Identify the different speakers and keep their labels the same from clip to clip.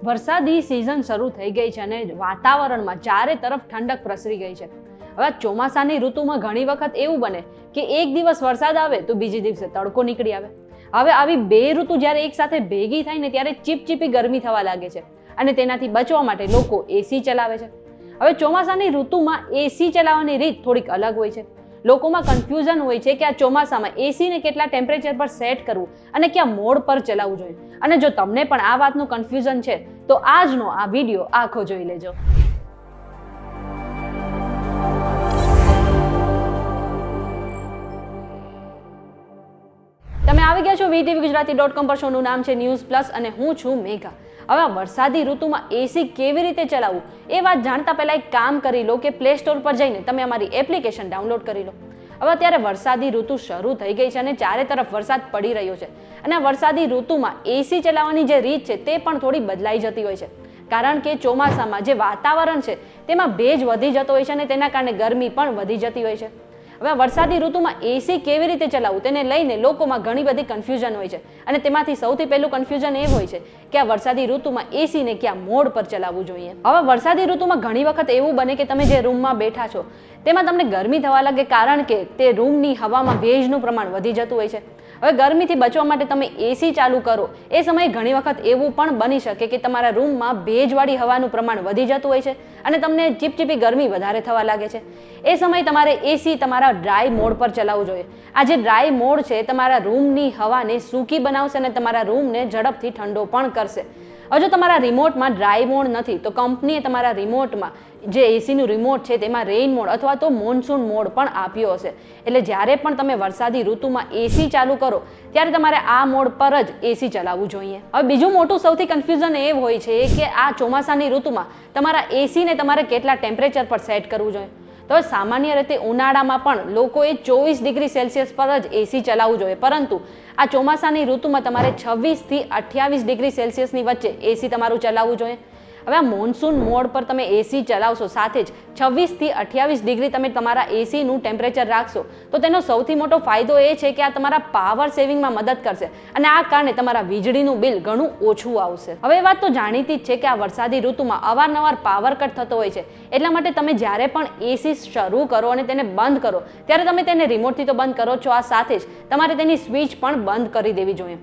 Speaker 1: વરસાદી સિઝન શરૂ થઈ ગઈ છે અને વાતાવરણમાં ચારે તરફ ઠંડક પ્રસરી ગઈ છે. હવે ચોમાસાની ઋતુમાં ઘણી વખત એવું બને કે એક દિવસ વરસાદ આવે તો બીજી દિવસે તડકો નીકળી આવે. હવે આવી બે ઋતુ જ્યારે એક સાથે ભેગી થાય ને ત્યારે ચીપચીપી ગરમી થવા લાગે છે અને તેનાથી બચવા માટે લોકો એસી ચલાવે છે. હવે ચોમાસાની ઋતુમાં એસી ચલાવવાની રીત થોડીક અલગ હોય છે. લોકોમાં કન્ફ્યુઝન હોય છે કે આ ચોમાસામાં એસીને કેટલા ટેમ્પરેચર પર સેટ કરવું અને કયા મોડ પર ચલાવવું જોઈએ. અને જો તમને પણ આ વાતનું કન્ફ્યુઝન છે તો આજનો આ વિડીયો આખો જોઈ લેજો. તમે આવી ગયા છો VTVGujarati.com પર. શોનું નામ છે ન્યૂઝ પ્લસ અને હું છું મેઘા. હવે વરસાદી ઋતુમાં એસી કેવી રીતે ચલાવવું એ વાત જાણતા પહેલા એક કામ કરી લો કે પ્લે સ્ટોર પર જઈને તમે અમારી એપ્લિકેશન ડાઉનલોડ કરી લો. હવે અત્યારે વરસાદી ઋતુ શરૂ થઈ ગઈ છે અને ચારે તરફ વરસાદ પડી રહ્યો છે અને વરસાદી ઋતુમાં એસી ચલાવવાની જે રીત છે તે પણ થોડી બદલાઈ જતી હોય છે. કારણ કે ચોમાસામાં જે વાતાવરણ છે તેમાં ભેજ વધી જતો હોય છે અને તેના કારણે ગરમી પણ વધી જતી હોય છે. હવે વરસાદી ઋતુમાં એસી કેવી રીતે ચલાવવું તેને લઈને લોકોમાં ઘણી બધી કન્ફ્યુઝન હોય છે અને તેમાંથી સૌથી પહેલું કન્ફ્યુઝન એ હોય છે કે આ વરસાદી ઋતુમાં એસીને કયા મોડ પર ચલાવવું જોઈએ. હવે વરસાદી ઋતુમાં ઘણી વખત એવું બને કે તમે જે રૂમમાં બેઠા છો તેમાં તમને ગરમી થવા લાગે કારણ કે તે રૂમની હવામાં ભેજનું પ્રમાણ વધી જતું હોય છે. હવે ગરમીથી બચવા માટે તમે એસી ચાલુ કરો એ સમયે ઘણી વખત એવું પણ બની શકે કે તમારા રૂમમાં ભેજવાળી હવાનું પ્રમાણ વધી જતું હોય છે અને તમને ચીપચીપી ગરમી વધારે થવા લાગે છે. એ સમયે તમારે એસી તમારા ડ્રાય મોડ પર ચલાવવું જોઈએ. આ જે ડ્રાય મોડ છે તમારા રૂમની હવાને સૂકી બનાવશે અને તમારા રૂમને ઝડપથી ઠંડો પણ કરશે. હવે જો તમારા રિમોટમાં ડ્રાય મોડ નથી તો કંપનીએ તમારા રિમોટમાં જે એસીનું રિમોટ છે તેમાં રેઇન મોડ અથવા તો મોન્સૂન મોડ પણ આપ્યો હશે. એટલે જ્યારે પણ તમે વરસાદી ઋતુમાં એસી ચાલુ કરો ત્યારે તમારે આ મોડ પર જ એસી ચલાવવું જોઈએ. હવે બીજું મોટું સૌથી કન્ફ્યુઝન એ હોય છે કે આ ચોમાસાની ઋતુમાં તમારા એસીને તમારે કેટલા ટેમ્પરેચર પર સેટ કરવું જોઈએ. તો સામાન્ય રીતે ઉનાળામાં પણ લોકોએ 24 ડિગ્રી સેલ્સિયસ પર જ એસી ચલાવવું જોઈએ, પરંતુ આ ચોમાસાની ઋતુમાં તમારે 26 થી 28 ડિગ્રી સેલ્સિયસની વચ્ચે એસી તમારું ચલાવવું જોઈએ. હવે આ મોન્સૂન મોડ પર તમે એસી ચલાવશો સાથે જ 26 થી 28 ડિગ્રી તમે તમારા એસીનું ટેમ્પરેચર રાખશો તો તેનો સૌથી મોટો ફાયદો એ છે કે આ તમારા પાવર સેવિંગમાં મદદ કરશે અને આ કારણે તમારા વીજળીનું બિલ ઘણું ઓછું આવશે. હવે એ વાત તો જાણીતી જ છે કે આ વરસાદી ઋતુમાં અવારનવાર પાવર કટ થતો હોય છે. એટલા માટે તમે જ્યારે પણ એસી શરૂ કરો અને તેને બંધ કરો ત્યારે તમે તેને રિમોટથી તો બંધ કરો છો, આ સાથે જ તમારે તેની સ્વિચ પણ બંધ કરી દેવી જોઈએ.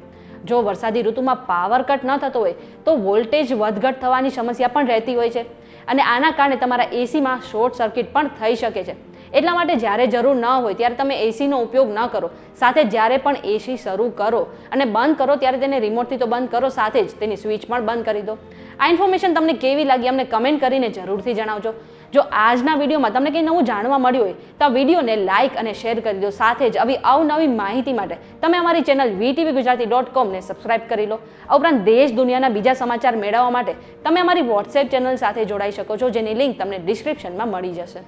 Speaker 1: જો વરસાદી ઋતુમાં પાવર કટ ન થતો હોય તો વોલ્ટેજ વધઘટ થવાની સમસ્યા પણ રહેતી હોય છે અને આના કારણે તમારા એસીમાં શોર્ટ સર્કિટ પણ થઈ શકે છે. એટલા માટે જ્યારે જરૂર ન હોય ત્યારે તમે એસીનો ઉપયોગ ન કરો. સાથે જ્યારે પણ એસી શરૂ કરો અને બંધ કરો ત્યારે તેને રિમોટથી તો બંધ કરો, સાથે જ તેની સ્વિચ પણ બંધ કરી દો. આ ઇન્ફોર્મેશન તમને કેવી લાગી અમને કમેન્ટ કરીને જરૂરથી જણાવજો. જો આજના વિડીયોમાં તમને કંઈ નવું જાણવા મળ્યું હોય તો આ વિડીયોને લાઇક અને શેર કરી દો. સાથે જ આવી અવનવી માહિતી માટે તમે અમારી ચેનલ VTVGujarati.com ને સબસ્ક્રાઇબ કરી લો. આ ઉપરાંત દેશ દુનિયાના બીજા સમાચાર મેળવવા માટે તમે અમારી વોટ્સએપ ચેનલ સાથે જોડાઈ શકો છો, જેની લિંક તમને ડિસ્ક્રિપ્શનમાં મળી જશે.